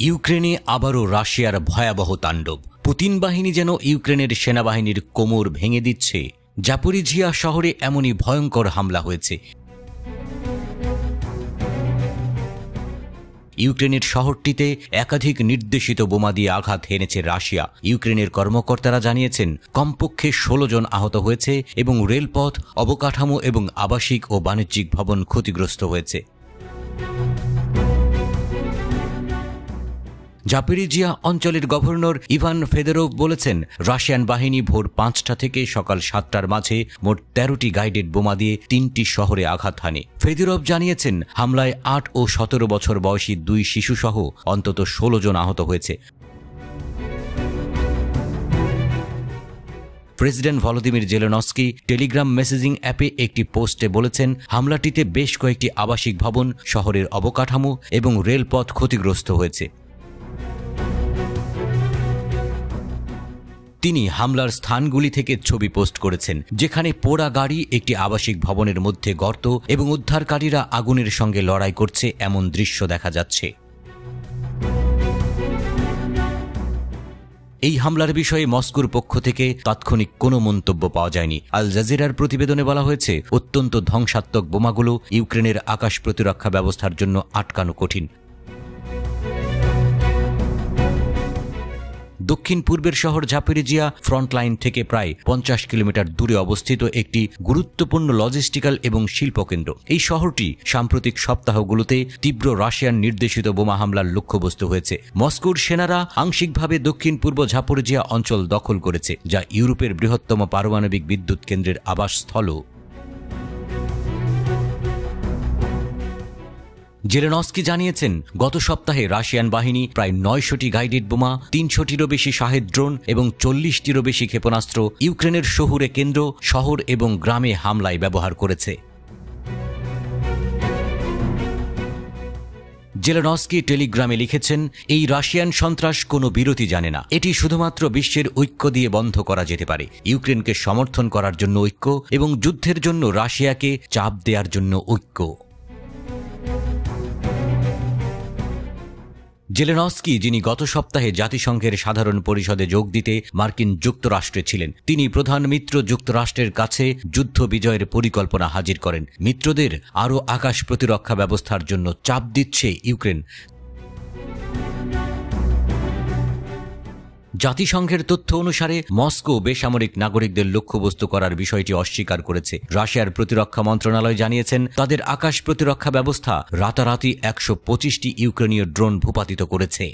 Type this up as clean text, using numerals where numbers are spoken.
ইউক্রেনে আবারও রাশিয়ার ভয়াবহ তাণ্ডব। পুতিন বাহিনী যেন ইউক্রেনের সেনাবাহিনীর কোমর ভেঙে দিচ্ছে। জাপোরিজিয়া শহরে এমনই ভয়ঙ্কর হামলা হয়েছে। ইউক্রেনের শহরটিতে একাধিক নির্দেশিত বোমা দিয়ে আঘাত হেনেছে রাশিয়া। ইউক্রেনের কর্মকর্তারা জানিয়েছেন কমপক্ষে 16 জন আহত হয়েছে এবং রেলপথ, অবকাঠামো এবং আবাসিক ও বাণিজ্যিক ভবন ক্ষতিগ্রস্ত হয়েছে। জাপোরিজিয়া অঞ্চলের গভর্নর ইভান ফেদোরভ বলেছেন, রাশিয়ান বাহিনী ভোর 5টা থেকে সকাল 7টার মাঝে মোট 13টি গাইডেড বোমা দিয়ে 3টি শহরে আঘাত হানে। ফেদোরভ জানিয়েছেন, হামলায় 8 ও 17 বছর বয়সী 2 শিশুসহ অন্তত 16 জন আহত হয়েছে। President Volodymyr Zelensky Telegram messaging অ্যাপে একটি পোস্টে বলেছেন, হামলাটিতে বেশ কয়েকটি আবাসিক ভবন, শহরের অবকাঠামো এবং রেলপথ ক্ষতিগ্রস্ত হয়েছে। তিনি হামলার স্থানগুলি থেকে ছবি পোস্ট করেছেন, যেখানে পোড়া গাড়ি, একটি আবাসিক ভবনের মধ্যে গর্ত এবং উদ্ধারকারীরা আগুনের সঙ্গে লড়াই করছে এমন দৃশ্য দেখা যাচ্ছে। এই হামলার বিষয়ে মস্কোর পক্ষ থেকে তাৎক্ষণিক কোনো মন্তব্য পাওয়া যায়নি। আল জাজিরার প্রতিবেদনে বলা হয়েছে, অত্যন্ত ধ্বংসাত্মক বোমাগুলো ইউক্রেনের আকাশ প্রতিরক্ষা ব্যবস্থার জন্য আটকানো কঠিন। দক্ষিণ পূর্বের শহর জাপোরিজিয়া ফ্রন্টলাইন থেকে প্রায় 50 কিলোমিটার দূরে অবস্থিত একটি গুরুত্বপূর্ণ লজিস্টিক্যাল এবং শিল্পকেন্দ্র। এই শহরটি সাম্প্রতিক সপ্তাহগুলোতে তীব্র রাশিয়ান নির্দেশিত বোমা হামলার লক্ষ্যবস্তু হয়েছে। মস্কোর সেনারা আংশিকভাবে দক্ষিণ পূর্ব জাপোরিজিয়া অঞ্চল দখল করেছে, যা ইউরোপের বৃহত্তম পারমাণবিক বিদ্যুৎ কেন্দ্রের আবাসস্থলও। জেলেনস্কি জানিয়েছেন, গত সপ্তাহে রাশিয়ান বাহিনী প্রায় 900টি গাইডেড বোমা, 300টিরও বেশি শাহেদ ড্রোন এবং 40টিরও বেশি ক্ষেপণাস্ত্র ইউক্রেনের শহুরে কেন্দ্র, শহর এবং গ্রামে হামলায় ব্যবহার করেছে। জেলেনস্কি টেলিগ্রামে লিখেছেন, এই রাশিয়ান সন্ত্রাস কোনো বিরতি জানে না। এটি শুধুমাত্র বিশ্বের ঐক্য দিয়ে বন্ধ করা যেতে পারে। ইউক্রেনকে সমর্থন করার জন্য ঐক্য এবং যুদ্ধের জন্য রাশিয়াকে চাপ দেওয়ার জন্য ঐক্য। জেলেনস্কি, যিনি গত সপ্তাহে জাতিসংঘের সাধারণ পরিষদে যোগ দিতে মার্কিন যুক্তরাষ্ট্রে ছিলেন, তিনি প্রধান মিত্র যুক্তরাষ্ট্রের কাছে যুদ্ধ বিজয়ের পরিকল্পনা হাজির করেন। মিত্রদের আরও আকাশ প্রতিরক্ষা ব্যবস্থার জন্য চাপ দিচ্ছে ইউক্রেন। জাতিসংঘের তথ্য অনুসারে মস্কো বেসামরিক নাগরিকদের লক্ষ্যবস্তু করার বিষয়টি অস্বীকার করেছে। রাশিয়ার প্রতিরক্ষা মন্ত্রণালয় জানিয়েছেন, তাদের আকাশ প্রতিরক্ষা ব্যবস্থা রাতারাতি 125টি ইউক্রেনীয় ড্রোন ভূপাতিত করেছে।